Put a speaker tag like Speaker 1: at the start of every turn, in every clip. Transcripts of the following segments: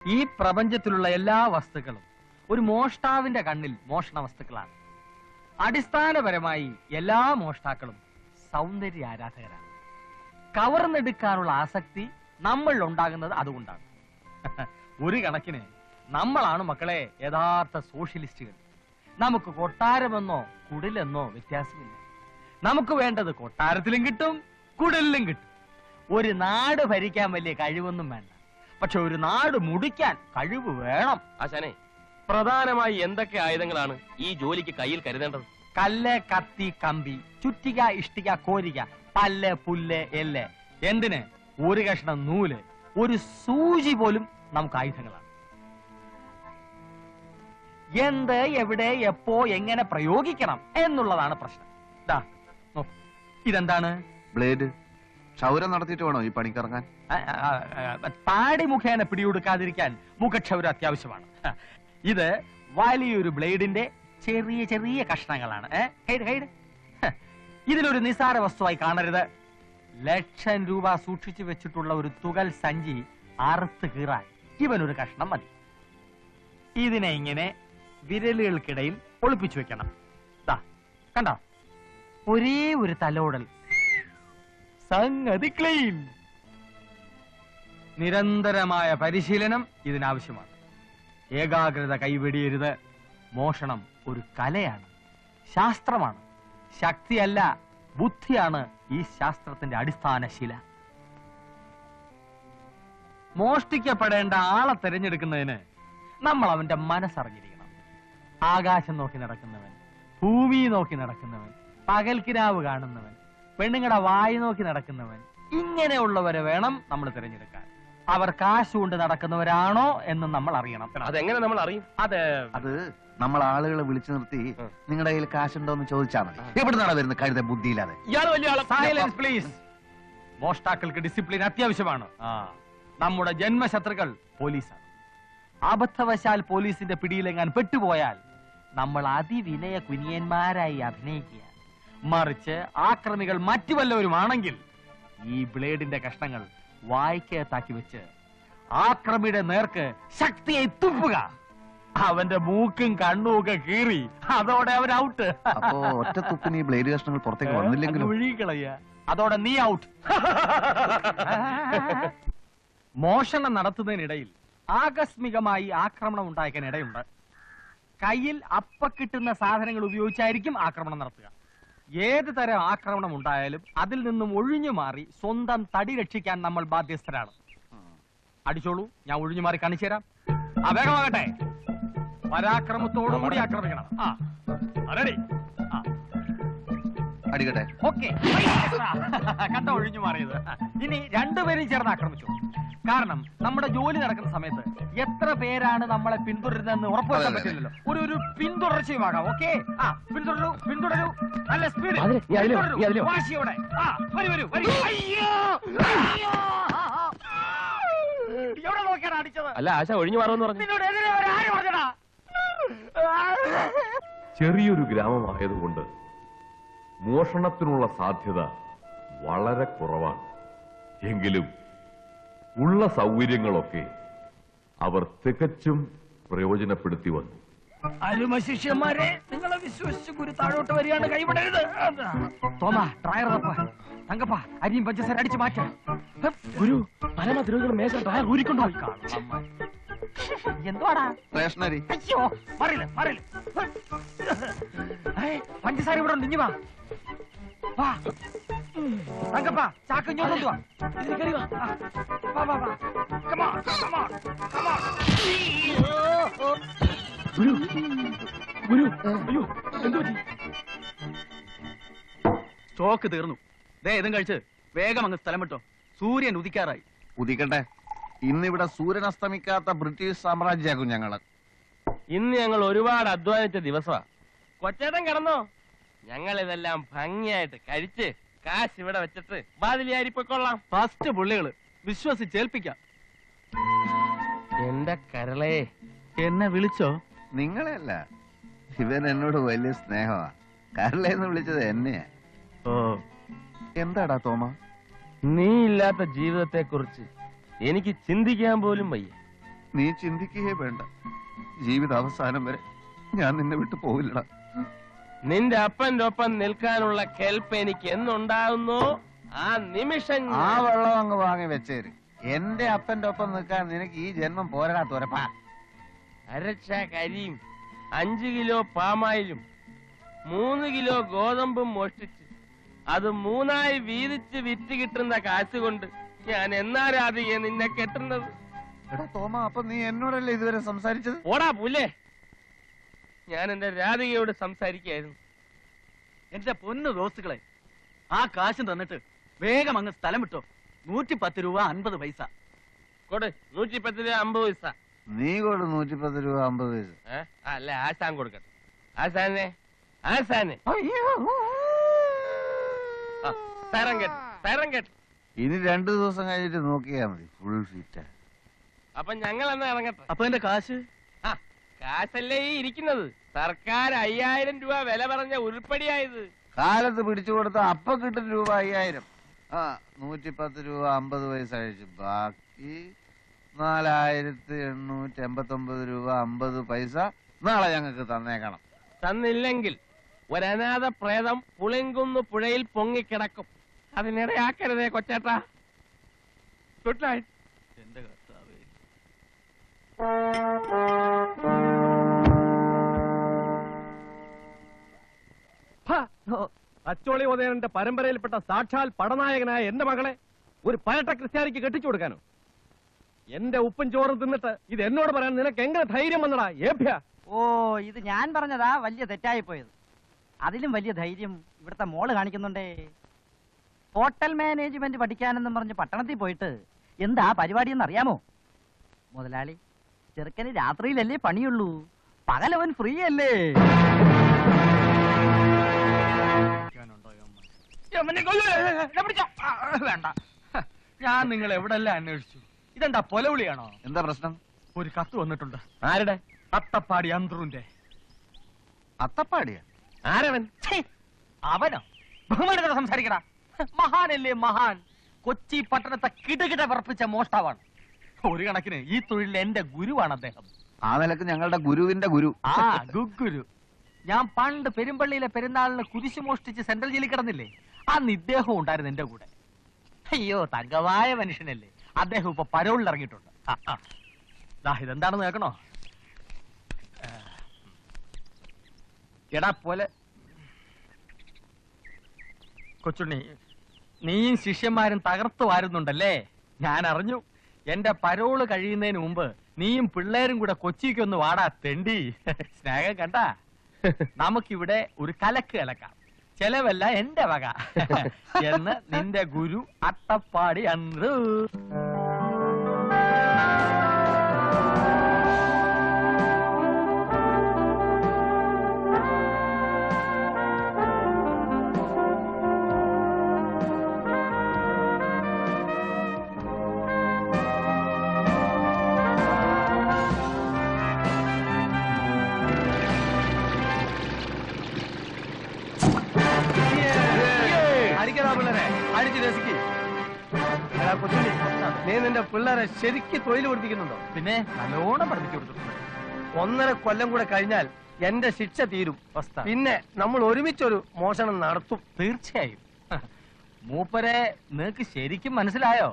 Speaker 1: ഈ പ്രപഞ്ചത്തിലുള്ള എല്ലാ വസ്തുക്കളും ഒരു മോഷ്ടാവിന്റെ കണ്ണിൽ മോഷണ വസ്തുക്കളാണ്. അടിസ്ഥാനപരമായി എല്ലാ മോഷ്ടാക്കളും സൗന്ദര്യ ആരാധകരാണ്. കവർന്നെടുക്കാനുള്ള ആസക്തി നമ്മളിൽ ഉണ്ടാകുന്നത് അതുകൊണ്ടാണ്. ഒരു കണക്കിന് നമ്മളാണ് മക്കളെ യഥാർത്ഥ സോഷ്യലിസ്റ്റുകൾ. നമുക്ക് കൊട്ടാരമെന്നോ കുടിലെന്നോ വ്യത്യാസമില്ല. നമുക്ക് വേണ്ടത് കൊട്ടാരത്തിലും കിട്ടും, കുടിലും കിട്ടും. ഒരു നാട് ഭരിക്കാൻ വലിയ കഴിവൊന്നും വേണ്ട, പക്ഷെ ഒരു നാട് മുടിക്കാൻ കഴിവ് വേണം.
Speaker 2: ആശാനെ, പ്രധാനമായി എന്തൊക്കെ ആയുധങ്ങളാണ് ഈ ജോലിക്ക് കയ്യിൽ കരുതേണ്ടത്?
Speaker 1: കല്ല്, കത്തി, കമ്പി, ചുറ്റിക, ഇഷ്ടിക, കോരിക, പല്ല്, പുല്ല്, എല്ല്, എന്തിന് ഒരു കഷ്ണം നൂല്, ഒരു സൂചി പോലും നമുക്ക് ആയുധങ്ങളാണ്. എന്ത്, എവിടെ, എപ്പോ, എങ്ങനെ പ്രയോഗിക്കണം എന്നുള്ളതാണ് പ്രശ്നം. ഇതെന്താണ്?
Speaker 3: ബ്ലേഡ്. ക്ഷൗരം നടത്തിയിട്ട് വേണോ ഈ പണിക്കിറങ്ങാൻ?
Speaker 1: താടി മുഖേന പിടികൊടുക്കാതിരിക്കാൻ മുഖക്ഷൗരം അത്യാവശ്യമാണ്. ഇത് വലിയൊരു ബ്ലേഡിന്റെ ചെറിയ ചെറിയ കഷ്ണങ്ങളാണ്. ഇതിനൊരു നിസാര വസ്തുവായി കാണരുത്. ലക്ഷം രൂപ സൂക്ഷിച്ചു വെച്ചിട്ടുള്ള ഒരു തുകൽ സഞ്ചി അറുത്ത് കീറാൻ ഇവനൊരു കഷ്ണം മതി. ഇതിനെ ഇങ്ങനെ വിരലുകൾക്കിടയിൽ ഒളിപ്പിച്ചു വെക്കണം. കണ്ടോ, ഒരേ ഒരു തലോടൽ, സംഗതി ക്ലീൻ. നിരന്തരമായ പരിശീലനം ഇതിനാവശ്യമാണ്. ഏകാഗ്രത കൈവെടിയരുത്. മോഷണം ഒരു കലയാണ്, ശാസ്ത്രമാണ്. ശക്തിയല്ല, ബുദ്ധിയാണ് ഈ ശാസ്ത്രത്തിന്റെ അടിസ്ഥാന ശില. മോഷ്ടിക്കപ്പെടേണ്ട ആളെ തിരഞ്ഞെടുക്കുന്നതിന് നമ്മൾ അവന്റെ മനസ്സറിഞ്ഞിരിക്കണം. ആകാശം നോക്കി നടക്കുന്നവൻ, ഭൂമി നോക്കി നടക്കുന്നവൻ, പകൽക്കിനാവ് കാണുന്നവൻ, പെണ്ണുങ്ങളുടെ വായി നോക്കി നടക്കുന്നവൻ, ഇങ്ങനെയുള്ളവരെ വേണം നമ്മൾ തിരഞ്ഞെടുക്കാൻ. അവർ കാശ് കൊണ്ട് നടക്കുന്നവരാണോ എന്ന് നമ്മൾ അറിയണം.
Speaker 2: അതെങ്ങനെ നമ്മൾ അറിയും?
Speaker 3: അത് നമ്മൾ ആളുകളെ വിളിച്ചു നിർത്തി നിങ്ങളുടെ കയ്യിൽ കാശുണ്ടോ എന്ന് ചോദിച്ചാൽ മതി. എവിടുന്നാണ് വരുന്നത് കഴുത ബുദ്ധിയില്ലാതെ?
Speaker 1: Silence please. മോഷ്ടാക്കൾക്ക് ഡിസിപ്ലിൻ അത്യാവശ്യമാണ്. നമ്മുടെ ജന്മശത്രുക്കൾ പോലീസാണ്. അബദ്ധവശാൽ പോലീസിന്റെ പിടിയിലെങ്ങാൻ പെട്ടുപോയാൽ നമ്മൾ അതിവിനയ കുനിയന്മാരായി അഭിനയിക്കുക. മറിച്ച് ആക്രമികൾ മറ്റു വല്ലവരുമാണെങ്കിൽ ഈ ബ്ലേഡിന്റെ കഷ്ണങ്ങൾ വായ്ക്കകത്താക്കി വെച്ച് ആക്രമിയുടെ നേർക്ക് ശക്തിയെ തുപ്പുക. അവന്റെ മൂക്കും കണ്ണും ഒക്കെ കീറി അതോടെ അവൻ ഔട്ട്.
Speaker 3: അപ്പോ ഒറ്റ തുപ്പിന് ഈ ബ്ലേഡ് കഷ്ണങ്ങൾ പുറത്തേക്ക് വന്നില്ലെങ്കിലും
Speaker 1: ഒഴുകിക്കളയ, അതോടെ നീ ഔട്ട്. മോഷണം നടത്തുന്നതിനിടയിൽ ആകസ്മികമായി ആക്രമണം ഉണ്ടാക്കാൻ ഇടയുണ്ട്. കയ്യിൽ അപ്പ കിട്ടുന്ന സാധനങ്ങൾ ഉപയോഗിച്ചായിരിക്കും ആക്രമണം നടത്തുക. ഏത് തരം ആക്രമണം ഉണ്ടായാലും അതിൽ നിന്നും ഒഴിഞ്ഞു മാറി സ്വന്തം തടി രക്ഷിക്കാൻ നമ്മൾ ബാധ്യസ്ഥരാണ്. അടിച്ചോളൂ, ഞാൻ ഒഴിഞ്ഞു മാറി കാണിച്ചു തരാം. വേഗമാകട്ടെ. പരാക്രമത്തോടുകൂടി ആക്രമിക്കണം.
Speaker 3: അടിക്കട്ടെ.
Speaker 1: ഓക്കെ, കണ്ട ഒഴിഞ്ഞു മാറിയത്. ഇനി രണ്ടുപേരും ചേർന്ന് ആക്രമിച്ചു. കാരണം നമ്മുടെ ജോലി നടക്കുന്ന സമയത്ത് എത്ര പേരാണ് നമ്മളെ പിന്തുടരുന്നതെന്ന് ഉറപ്പുവരുത്താൻ പറ്റില്ലല്ലോ. ഒരു പിന്തുടർച്ചയുമാകാം. ഓക്കെ, പിന്തുടരൂ. നല്ല സ്പീഡ്, വാശിയോടെ. വരൂ. എവിടെ നോക്കിയാണ് അടിച്ചത്?
Speaker 2: അല്ല, ആശ ഒഴിഞ്ഞു മാറുമെന്ന് പറഞ്ഞു.
Speaker 1: നിന്നോട് എതിരെ ആര് പറഞ്ഞടാ?
Speaker 4: ചെറിയൊരു ഗ്രാമമായതുകൊണ്ട് മോഷണത്തിനുള്ള സാധ്യത വളരെ കുറവാണ്. എങ്കിലും ഉള്ള സൗകര്യങ്ങളൊക്കെ അവർ തികച്ചും പ്രയോജനപ്പെടുത്തി വന്നു.
Speaker 1: അരുമ ശിഷ്യന്മാരെ, നിങ്ങളെ വിശ്വസിച്ച് ഗുരു താഴോട്ട് വരികയാണ്. കൈവിടരുത്. തോമാ, ഡ്രയർ തങ്കപ്പ, അരിയും പഞ്ചസാര അടിച്ചു മാറ്റാം.
Speaker 2: ഗുരു, പരമദ്രോഹികൾ മേശ ഡ്രയർ ഊരിക്കൊണ്ടുപോയി.
Speaker 1: എന്തുവാടാ?
Speaker 3: സ്റ്റേഷനറി.
Speaker 1: അയ്യോ, മറിയില്ല. പഞ്ചസാര ഇവിടെ ഉണ്ട്. ഇഞ്ഞു വാ. തങ്കപ്പ, ചാക്ക് ഇങ്ങോട്ട് വാ.
Speaker 5: സ്റ്റോക്ക് തീർന്നു. ഇതും കഴിച്ച് വേഗം അങ്ങ് സ്ഥലം വിട്ടോ. സൂര്യൻ ഉദിക്കാറായി.
Speaker 3: ഉദിക്കട്ടെ. ഇന്നിവിടെ സൂര്യൻ അസ്തമിക്കാത്ത ബ്രിട്ടീഷ് സാമ്രാജ്യമാകും ഞങ്ങള്.
Speaker 2: ഇന്ന് ഞങ്ങൾ ഒരുപാട് അധ്വാനിച്ച ദിവസമാ. കൊച്ചേട്ടൻ കിടന്നോ? ഞങ്ങൾ ഇതെല്ലാം ഭംഗിയായിട്ട് കഴിച്ച് കാശ് ഇവിടെ വെച്ചിട്ട് വാതിലിയാരിപ്പൊക്കൊള്ളാം.
Speaker 5: ഫസ്റ്റ് പുള്ളികള് വിശ്വസിച്ചേൽപ്പിക്കാം.
Speaker 2: എന്റെ കരളേ,
Speaker 5: എന്നെ വിളിച്ചോ?
Speaker 3: നിങ്ങളെ അല്ല, ഇവൻ എന്നോട് വലിയ സ്നേഹമാ. കരളേന്ന് വിളിച്ചത് എന്നെയാ.
Speaker 2: ഓ,
Speaker 3: എന്താടാ തോമ?
Speaker 2: നീ ഇല്ലാത്ത ജീവിതത്തെ കുറിച്ച് എനിക്ക് ചിന്തിക്കാൻ പോലും വയ്യ.
Speaker 3: നീ ചിന്തിക്കുകയേ വേണ്ട. ജീവിത അവസാനം വരെ ഞാൻ നിന്നെ വിട്ടു പോവില്ലടാ.
Speaker 2: നിന്റെ അപ്പന്റെ ഒപ്പം നിൽക്കാനുള്ള കെൽപ്പ് എനിക്ക് എന്നുണ്ടാകുന്നു ആ നിമിഷം
Speaker 3: ആ വെള്ളം അങ്ങ് വാങ്ങി വെച്ചേര്. എന്റെ അപ്പന്റെ ഒപ്പം നിൽക്കാൻ നിനക്ക് ഈ ജന്മം പോരടാ തുരപ്പാ.
Speaker 2: അരച്ച കരിയും 5 കിലോ പാമായിലും 3 കിലോ ഗോതമ്പും മോഷ്ടിച്ച് അത് 3ആയി വീതിച്ച് വിറ്റ് കിട്ടുന്ന കാശ് കൊണ്ട് ഞാൻ എന്നാ രാധികയെ നിന്നെ കെട്ടുന്നത്?
Speaker 3: എടാ തോമ, അപ്പൊ നീ എന്നോടല്ലേ ഇതുവരെ സംസാരിച്ചത്?
Speaker 2: ഓടാ പുല്ലേ, ഞാൻ എന്റെ രാധികയോട് സംസാരിക്കായിരുന്നു.
Speaker 5: എന്റെ പൊന്നു ദോസ്തുക്കളെ, ആ കാശും തന്നിട്ട് വേഗം അങ്ങ് സ്ഥലം വിട്ടോ. 110 രൂപ 50 പൈസ.
Speaker 2: കൊടു 110 രൂപ 50 പൈസ.
Speaker 3: നീ കൊടു 110 രൂപ 50 പൈസ.
Speaker 2: അല്ല ആശാൻ കൊടുക്കട്ടെ. ആശാനെ തരം കേട്ട്
Speaker 3: ഇനി 2 ദിവസം കഴിഞ്ഞിട്ട് നോക്കിയാ മതി. Full fit.
Speaker 2: അപ്പൊ ഞങ്ങൾ എന്നാ ഇറങ്ങട്ടെ.
Speaker 5: അപ്പൊ എന്റെ കാശ്?
Speaker 2: കാശല്ലേ ഈ ഇരിക്കുന്നത്. സർക്കാർ 5000 രൂപ വില പറഞ്ഞ ഉരുപ്പടിയായത്.
Speaker 3: കാലത്ത് പിടിച്ചു കൊടുത്ത അപ്പൊ കിട്ടും രൂപ 5000. 110 രൂപ 50 പൈസ അഴിച്ചു ബാക്കി 4889 രൂപ 50 പൈസ നാളെ ഞങ്ങൾക്ക് തന്നേക്കണം.
Speaker 2: തന്നില്ലെങ്കിൽ ഒരനാഥ പ്രേതം പുളിങ്കുന്ന് പുഴയിൽ പൊങ്ങിക്കിടക്കും. അതിനിടയാക്കരുതേ കൊച്ചേട്ടാ. Good night.
Speaker 5: എന്റെ കർത്താവേ.
Speaker 6: അച്ചോളി ഉദയനന്റെ പരമ്പരയിൽപ്പെട്ട സാക്ഷാൽ പടനായകനായ എന്റെ മകളെ ഒരു പരട്ട ക്രിസ്ത്യാനിക്ക് കെട്ടിച്ചു കൊടുക്കാനോ? എന്റെ ഉപ്പും ചോറും തിന്നിട്ട് ഇത് എന്നോട് പറയാൻ നിനക്ക് എങ്ങനെ ധൈര്യം വന്നടാ ഏഭ്യ?
Speaker 7: ഓ, ഇത് ഞാൻ പറഞ്ഞതാ വലിയ തെറ്റായി പോയത്. അതിലും വലിയ ധൈര്യം ഇവിടുത്തെ മോള് കാണിക്കുന്നുണ്ടേ. ഹോട്ടൽ മാനേജ്മെന്റ് പഠിക്കാനെന്നും പറഞ്ഞ് പട്ടണത്തിൽ പോയിട്ട് എന്താ പരിപാടി എന്ന് അറിയാമോ മുതലാളി? ചെറുക്കന് രാത്രിയിലല്ലേ പണിയുള്ളൂ, പകലവൻ ഫ്രീ അല്ലേ.
Speaker 1: വേണ്ട, ഞാൻ നിങ്ങൾ എവിടെല്ലാം അന്വേഷിച്ചു. ഇതെന്താ പൊലവിളിയാണോ?
Speaker 3: എന്താ പ്രശ്നം?
Speaker 1: ഒരു കത്ത് വന്നിട്ടുണ്ട്.
Speaker 2: ആരുടെ?
Speaker 1: അത്തപ്പാടി അന്ത്രുന്റെ.
Speaker 3: അത്തപ്പാടിയാ?
Speaker 2: ആരവൻ?
Speaker 1: അവനോ? ബഹുമാനത്തോടെ സംസാരിക്കടാ. മഹാനല്ലേ മഹാൻ. കൊച്ചി പട്ടണത്തെ കിടകിട പറപ്പിച്ച മോഷ്ടാവാണ്. ഒരു കണക്കിന് ഈ തൊഴിലിൽ എന്റെ ഗുരുവാണ് അദ്ദേഹം.
Speaker 3: ആ നിലക്ക് ഞങ്ങളുടെ ഗുരുവിന്റെ ഗുരു.
Speaker 1: ആ ഗുരു. ഞാൻ പണ്ട് പെരുമ്പള്ളിയിലെ പെരുന്നാളിന് കുരിശു മോഷ്ടിച്ച് സെൻട്രൽ ജയിലിൽ കിടന്നില്ലേ, അന്ന് ഇദ്ദേഹം ഉണ്ടായിരുന്നു എന്റെ കൂടെ. അയ്യോ, തങ്കമായ മനുഷ്യനല്ലേ. അദ്ദേഹം ഇപ്പൊ പരോളിൽ ഇറങ്ങിയിട്ടുണ്ട്. ഇതെന്താണെന്ന് കേൾക്കണോ? എടാ പോലെ കൊച്ചുണ്ണി, നീയും ശിഷ്യന്മാരും തകർത്തു വാരുന്നുണ്ടല്ലേ? ഞാൻ അറിഞ്ഞു. എന്റെ പരോള് കഴിയുന്നതിന് മുമ്പ് നീയും പിള്ളേരും കൂടെ കൊച്ചിക്കൊന്ന് വാടാ തെണ്ടി. സ്നേഹം കണ്ടാ? നമുക്കിവിടെ ഒരു കലക്ക് കലക്കാം. ചെലവല്ല എന്റെ വക എന്ന് നിന്റെ ഗുരു അത്തപ്പാടി അന്ത്രു.
Speaker 6: നീ നിന്റെ പിള്ളേരെ ശരിക്ക് തൊഴിൽ പഠിപ്പിക്കുന്നുണ്ടോ?
Speaker 1: പിന്നെ നല്ലോണം പഠിപ്പിച്ചു കൊടുത്തിട്ടുണ്ട്.
Speaker 6: 1.5 കൊല്ലം കൂടെ കഴിഞ്ഞാൽ എന്റെ ശിക്ഷ തീരും. പിന്നെ നമ്മൾ ഒരുമിച്ചൊരു മോഷണം നടത്തും.
Speaker 1: തീർച്ചയായും. മൂപ്പരെ നിനക്ക് ശരിക്കും മനസ്സിലായോ?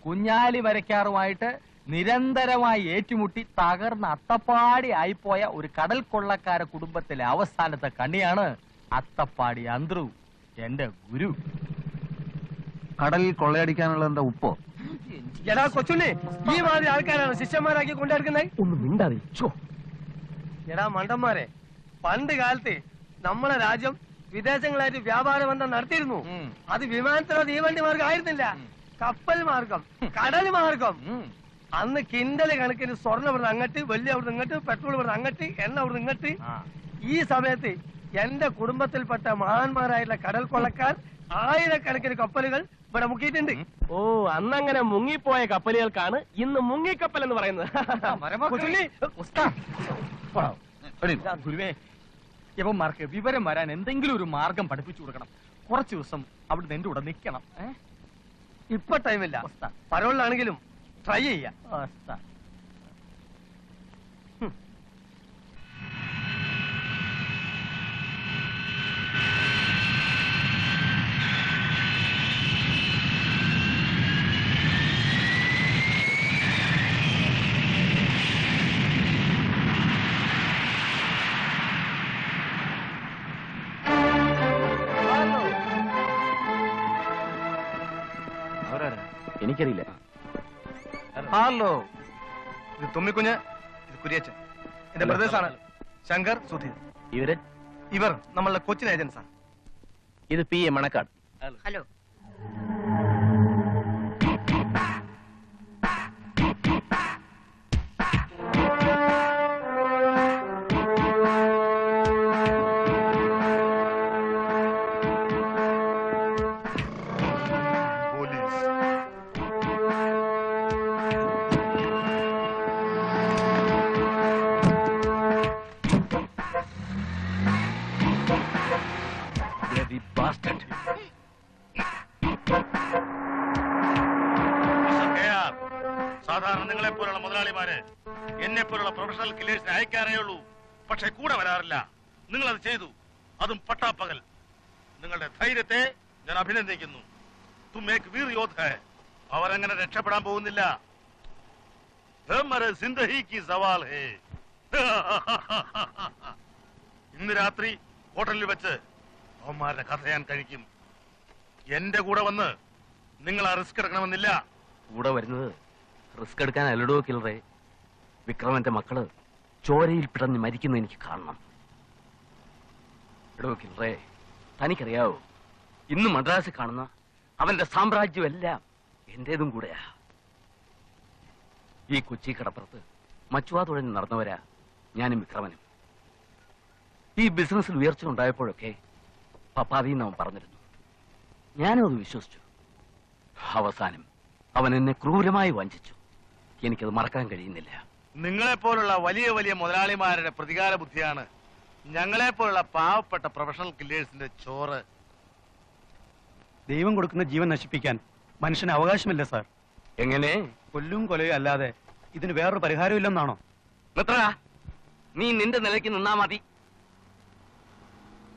Speaker 1: കുഞ്ഞാലി വരയ്ക്കാറുമായിട്ട് നിരന്തരമായി ഏറ്റുമുട്ടി തകർന്ന അത്തപ്പാടി ആയിപ്പോയ ഒരു കടൽ കൊള്ളക്കാര കുടുംബത്തിലെ അവസാനത്തെ കണ്ണിയാണ് അത്തപ്പാടി അന്ത്രു, എന്റെ ഗുരു.
Speaker 3: കടലിൽ കൊള്ളയടിക്കാനുള്ള എന്താ ഉപ്പോ?
Speaker 6: എടാ കൊച്ചുണ്ണി, ഈ മാതിരി ആൾക്കാരാണ് ശിഷ്യന്മാരാക്കി കൊണ്ടിരിക്കുന്നത്.
Speaker 2: ഒന്ന് മിണ്ടാതെ.
Speaker 6: എടാ മണ്ടന്മാരെ, പണ്ട് കാലത്ത് നമ്മളെ രാജ്യം വിദേശങ്ങളായിട്ട് വ്യാപാര ബന്ധം നടത്തിയിരുന്നു. അത് വിമാനത്തിലോ തീവണ്ടി മാർഗം ആയിരുന്നില്ല, കപ്പൽ മാർഗം, കടൽ മാർഗം. അന്ന് കിണ്ടല് കണക്കിന് സ്വർണ്ണം ഇവിടുന്ന് അങ്ങട്ട്, വെള്ളി അവിടുന്ന് ഇങ്ങോട്ട്, പെട്രോൾ ഇവിടുന്ന് അങ്ങട്ട്, എണ്ണ അവിടുന്ന് ഇങ്ങോട്ട്. ഈ സമയത്ത് എന്റെ കുടുംബത്തിൽപ്പെട്ട മഹാന്മാരായിട്ടുള്ള കടൽ കൊള്ളക്കാർ 1000കണക്കിന് കപ്പലുകൾ ഇവിടെ മുക്കിയിട്ടുണ്ട്.
Speaker 2: ഓ, അന്നങ്ങനെ മുങ്ങിപ്പോയ കപ്പലുകൾക്കാണ് ഇന്ന് മുങ്ങിക്കപ്പൽ എന്ന് പറയുന്നത്.
Speaker 1: ഗുരുവേ, യവന്മാർക്ക് വിവരം വരാൻ എന്തെങ്കിലും ഒരു മാർഗം പഠിപ്പിച്ചു കൊടുക്കണം. കുറച്ചു ദിവസം അവിടുന്ന് എന്റെ കൂടെ നിൽക്കണം.
Speaker 6: ഇപ്പൊ ടൈമില്ല, പരോളിലാണെങ്കിലും ട്രൈ ചെയ്യാം.
Speaker 8: എനിക്കറിയില്ല.
Speaker 9: ഹലോ, ഇത് തുമ്മിക്കുഞ്ഞ്, ഇത് കുര്യച്ചൻ. എന്റെ ബ്രദേഴ്സാണ് ശങ്കർ, സുധീർ. ഇവർ നമ്മളുടെ കൊച്ചിൻ ഏജൻസാ.
Speaker 8: ഇത് പി എ മണക്കാട്.
Speaker 10: ഹലോ.
Speaker 11: സാധാരണ നിങ്ങളെ പോലുള്ള മുതലാളിമാര് എന്നെ പോലുള്ള പ്രൊഫഷണൽ കില്ലേഴ്സിനെ അയക്കാറേ ഉള്ളൂ, പക്ഷെ കൂടെ വരാറില്ല. നിങ്ങൾ അത് ചെയ്തു, അതും പട്ടാപ്പകൽ. നിങ്ങളുടെ ധൈര്യത്തെ ഞാൻ അഭിനന്ദിക്കുന്നു. തും ഏക് വീർ യോദ്ധ ഹൈ. അവരങ്ങനെ രക്ഷപ്പെടാൻ പോകുന്നില്ല. സിന്ദഹി കി സവാൽ ഹേ. ഇന്ന് രാത്രി ഹോട്ടലിൽ വെച്ച് അവന്മാരുടെ കഥ ഞാൻ കഴിക്കും. എന്റെ കൂടെ വന്ന് നിങ്ങൾ ആ റിസ്ക് എടുക്കണമെന്നില്ല.
Speaker 8: കൂടെ വരുന്നത് റിസ്ക് എടുക്കാൻ അല്ലടോ കില്ലറേ. വിക്രമന്റെ മക്കള് ചോരയിൽ പിടഞ്ഞ് മരിക്കുന്ന എനിക്ക് കാണണം. എടോ കില്ലറേ, തനിക്കറിയാവോ, ഇന്ന് മദ്രാസിൽ കാണുന്ന അവന്റെ സാമ്രാജ്യം എല്ലാം എന്റേതും കൂടെയാ. ഈ കൊച്ചി കടപ്പുറത്ത് മച്ചുവാ തുഴഞ്ഞ് നടന്നവരാ ഞാനും വിക്രമനും. ഈ ബിസിനസ്സിൽ ഉയർച്ച ഉണ്ടായപ്പോഴൊക്കെ പപ്പാതിന്ന് അവൻ പറഞ്ഞിരുന്നു. ഞാനും അത് വിശ്വസിച്ചു. അവസാനം അവൻ എന്നെ ക്രൂരമായി വഞ്ചിച്ചു. എനിക്കത് മറക്കാൻ കഴിയുന്നില്ല.
Speaker 11: നിങ്ങളെപ്പോലുള്ള വലിയ വലിയ മുതലാളിമാരുടെ പ്രതികാര ബുദ്ധിയാണ് ഞങ്ങളെപ്പോലുള്ള പാവപ്പെട്ട പ്രൊഫഷണൽ കില്ലേഴ്സിന്റെ ചോറ്.
Speaker 9: ദൈവം കൊടുക്കുന്ന ജീവൻ നശിപ്പിക്കാൻ മനുഷ്യന് അവകാശമില്ല സാർ.
Speaker 8: എങ്ങനെ?
Speaker 9: കൊല്ലും കൊലയും അല്ലാതെ ഇതിന് വേറൊരു പരിഹാരം ഇല്ലെന്നാണോ?
Speaker 8: നീ നിന്റെ നിലയ്ക്ക് നിന്നാ മതി.